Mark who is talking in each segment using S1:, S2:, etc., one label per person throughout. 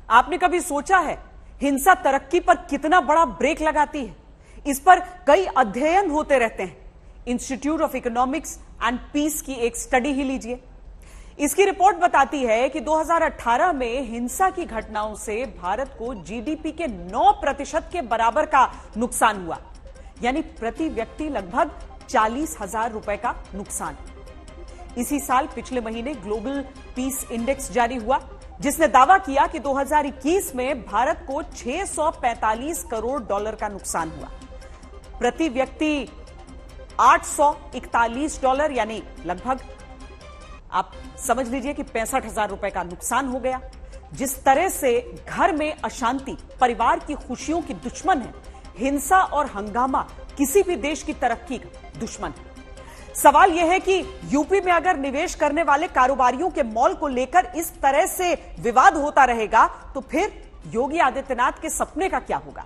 S1: आपने कभी सोचा है हिंसा तरक्की पर कितना बड़ा ब्रेक लगाती है? इस पर कई अध्ययन होते रहते हैं। Institute of economics and peace की एक स्टडी ही लीजिए। इसकी रिपोर्ट बताती है कि 2018 में हिंसा की घटनाओं से भारत को जीडीपी के 9% के बराबर का नुकसान हुआ, यानी प्रति व्यक्ति लगभग 40,000 रुपए का नुकसान। इसी साल पिछले महीने ग्लोबल पीस इंडेक्स जारी हुआ, जिसने दावा किया कि 2021 में भारत को 645 करोड़ डॉलर का नुकसान हुआ। प्रति व्यक्ति 841 डॉलर, यानी लगभग आप समझ लीजिए कि 65,000 रुपए का नुकसान हो गया। जिस तरह से घर में अशांति परिवार की खुशियों की दुश्मन है, हिंसा और हंगामा किसी भी देश की तरक्की का दुश्मन है। सवाल यह है कि यूपी में अगर निवेश करने वाले कारोबारियों के मॉल को लेकर इस तरह से विवाद होता रहेगा तो फिर योगी आदित्यनाथ के सपने का क्या होगा?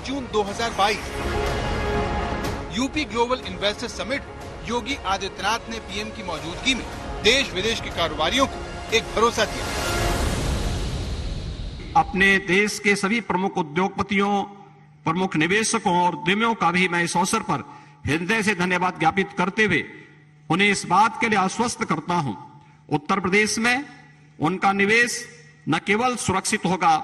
S2: जून 2022 UP global investor summit. Yogi Adityanath ने पीएम की मौजूदगी में देश विदेश के कारोबारियों को एक भरोसा दिया।
S3: अपने देश के सभी प्रमुख उद्योगपतियों, प्रमुख निवेशकों और उद्यमियों का भी मैं इस अवसर पर हृदय से धन्यवाद ज्ञापित करते हुए उन्हें इस बात के लिए आश्वस्त करता हूं, उत्तर प्रदेश में उनका निवेश न केवल सुरक्षित होगा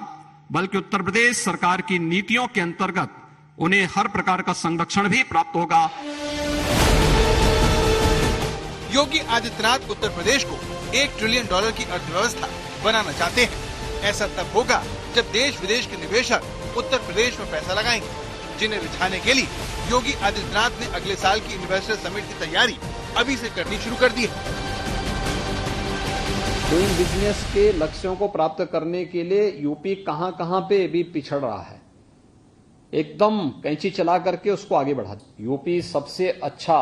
S3: बल्कि उत्तर प्रदेश सरकार की नीतियों के अंतर्गत उन्हें हर प्रकार का संरक्षण भी प्राप्त होगा।
S2: योगी आदित्यनाथ उत्तर प्रदेश को $1 ट्रिलियन की अर्थव्यवस्था बनाना चाहते हैं। ऐसा तब होगा जब देश विदेश के निवेशक उत्तर प्रदेश में पैसा लगाएंगे, जिन्हें रिझाने के लिए योगी आदित्यनाथ ने अगले साल की इन्वेस्टर समिट की तैयारी अभी से करनी शुरू कर दी है।
S4: डूइंग बिजनेस के लक्ष्यों को प्राप्त करने के लिए यूपी कहां पे भी पिछड़ रहा है, एकदम कैंची चला करके उसको आगे बढ़ा। यूपी सबसे अच्छा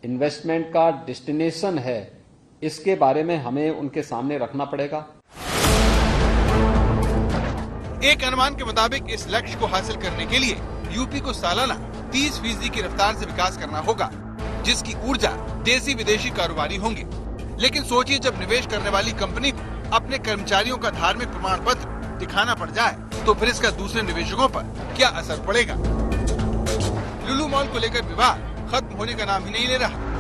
S4: इन्वेस्टमेंट का डेस्टिनेशन है, इसके बारे में हमें उनके सामने रखना पड़ेगा।
S2: एक अनुमान के मुताबिक इस लक्ष्य को हासिल करने के लिए यूपी को सालाना 30% की रफ्तार से विकास करना होगा, जिसकी ऊर्जा देसी विदेशी कारोबारी होंगे। लेकिन सोचिए, जब निवेश करने वाली कंपनी को अपने कर्मचारियों का धार्मिक प्रमाण पत्र दिखाना पड़ जाए तो फिर इसका दूसरे निवेशकों पर क्या असर पड़ेगा? लुलु मॉल को लेकर विवाद खत्म होने का नाम ही नहीं ले रहा।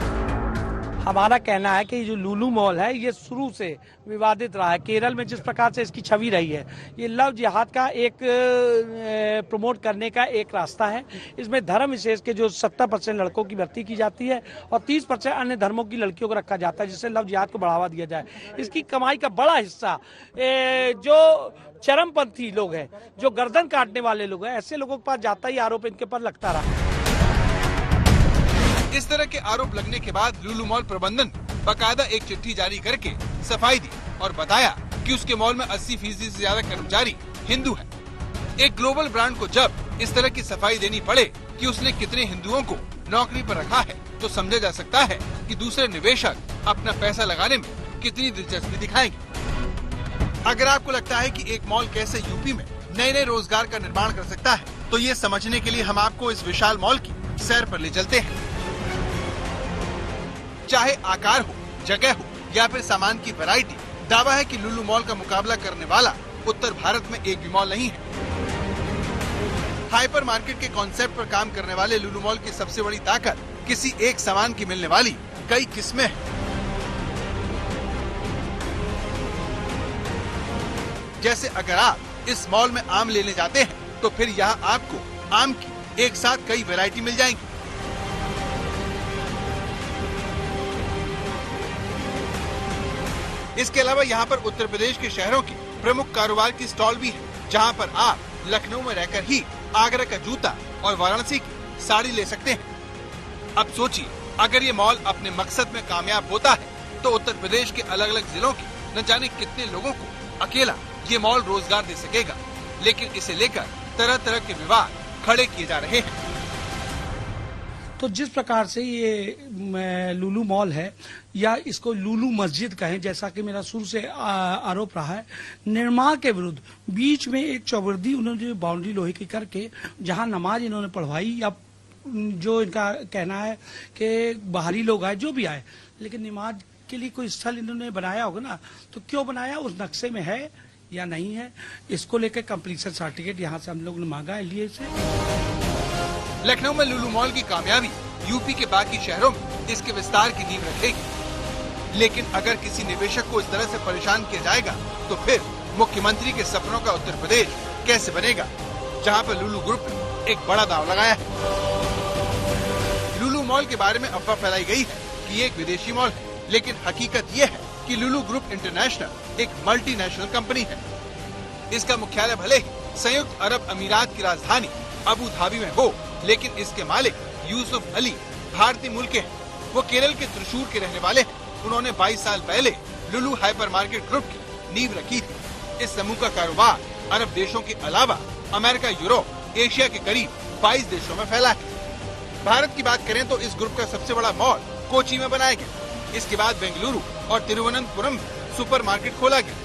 S5: हमारा कहना है कि जो लुलु मॉल है ये शुरू से विवादित रहा है। केरल में जिस प्रकार से इसकी छवि रही है, ये लव जिहाद का एक प्रमोट करने का एक रास्ता है। इसमें धर्म विशेष के जो 70% लड़कों की भर्ती की जाती है और 30% अन्य धर्मों की लड़कियों को रखा जाता है, जिससे लव जिहाद को बढ़ावा दिया जाए। इसकी कमाई का बड़ा हिस्सा जो चरमपंथी लोग हैं, जो गर्दन काटने वाले लोग हैं, ऐसे लोगों के पास जाता ही आरोप इनके पर लगता रहा।
S2: इस तरह के आरोप लगने के बाद लुलु मॉल प्रबंधन बाकायदा एक चिट्ठी जारी करके सफाई दी और बताया कि उसके मॉल में 80% से ज्यादा कर्मचारी हिंदू हैं। एक ग्लोबल ब्रांड को जब इस तरह की सफाई देनी पड़े कि उसने कितने हिंदुओं को नौकरी पर रखा है, तो समझा जा सकता है कि दूसरे निवेशक अपना पैसा लगाने में कितनी दिलचस्पी दिखाएंगे। अगर आपको लगता है कि एक मॉल कैसे यूपी में नए नए रोजगार का निर्माण कर सकता है, तो ये समझने के लिए हम आपको इस विशाल मॉल की सैर पर ले चलते हैं। चाहे आकार हो, जगह हो या फिर सामान की वैरायटी, दावा है कि लुलु मॉल का मुकाबला करने वाला उत्तर भारत में एक भी मॉल नहीं है। हाइपर मार्केट के कॉन्सेप्ट पर काम करने वाले लुलु मॉल की सबसे बड़ी ताकत किसी एक सामान की मिलने वाली कई किस्में हैं। जैसे अगर आप इस मॉल में आम लेने जाते हैं तो फिर यहाँ आपको आम की एक साथ कई वैरायटी मिल जाएंगी। इसके अलावा यहाँ पर उत्तर प्रदेश के शहरों की प्रमुख कारोबार की स्टॉल भी है, जहाँ पर आप लखनऊ में रहकर ही आगरा का जूता और वाराणसी की साड़ी ले सकते हैं। अब सोचिए, अगर ये मॉल अपने मकसद में कामयाब होता है तो उत्तर प्रदेश के अलग अलग जिलों के न जाने कितने लोगों को अकेला ये मॉल रोजगार दे सकेगा। लेकिन इसे लेकर तरह तरह के विवाद खड़े किए जा रहे हैं।
S5: तो जिस प्रकार से ये लुलु मॉल है, या इसको लुलु मस्जिद कहें, जैसा कि मेरा शुरू से आरोप रहा है, निर्माण के विरुद्ध बीच में एक चौबर्दी उन्होंने बाउंड्री लोहे की करके जहां नमाज इन्होंने पढ़वाई या जो इनका कहना है कि बाहरी लोग आए, जो भी आए, लेकिन नमाज के लिए कोई स्थल इन्होंने बनाया होगा ना, तो क्यों बनाया, उस नक्शे में है या नहीं है, इसको लेकर कंप्लीशन सर्टिफिकेट यहाँ से हम लोग ने मांगा है, लिए इसे।
S2: लखनऊ में लुलु मॉल की कामयाबी यूपी के बाकी शहरों में इसके विस्तार की नींव रखेगी। लेकिन अगर किसी निवेशक को इस तरह से परेशान किया जाएगा तो फिर मुख्यमंत्री के सपनों का उत्तर प्रदेश कैसे बनेगा, जहां पर लुलु ग्रुप ने एक बड़ा दांव लगाया है। लुलु मॉल के बारे में अफवाह फैलाई गई है कि ये एक विदेशी मॉल है, लेकिन हकीकत ये है कि लुलु ग्रुप इंटरनेशनल एक मल्टीनेशनल कंपनी है। इसका मुख्यालय भले ही संयुक्त अरब अमीरात की राजधानी अबू धाबी में हो, लेकिन इसके मालिक यूसुफ अली भारतीय मूल के हैं। वो केरल के त्रिशूर के रहने वाले हैं। उन्होंने 22 साल पहले लुलु हाइपरमार्केट ग्रुप की नींव रखी थी। इस समूह का कारोबार अरब देशों के अलावा अमेरिका, यूरोप, एशिया के करीब 22 देशों में फैला है। भारत की बात करें तो इस ग्रुप का सबसे बड़ा मॉल कोची में बनाया गया। इसके बाद बेंगलुरु और तिरुवनंतपुरम में सुपरमार्केट खोला गया,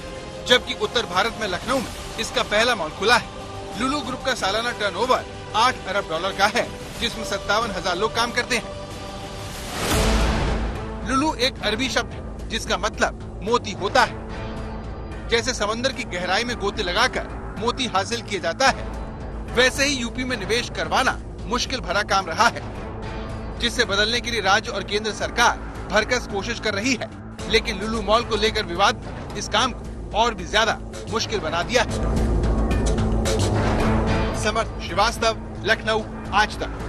S2: जबकि उत्तर भारत में लखनऊ में इसका पहला मॉल खुला है। लुलु ग्रुप का सालाना टर्नओवर 8 अरब डॉलर का है, जिसमें 57,000 लोग काम करते हैं। लुलु एक अरबी शब्द है जिसका मतलब मोती होता है। जैसे समंदर की गहराई में गोते लगाकर मोती हासिल किया जाता है, वैसे ही यूपी में निवेश करवाना मुश्किल भरा काम रहा है, जिसे बदलने के लिए राज्य और केंद्र सरकार भरकस कोशिश कर रही है। लेकिन लुलु मॉल को लेकर विवाद ने इस काम को और भी ज्यादा मुश्किल बना दिया है। समर्थ श्रीवास्तव, लखनऊ, आज तक।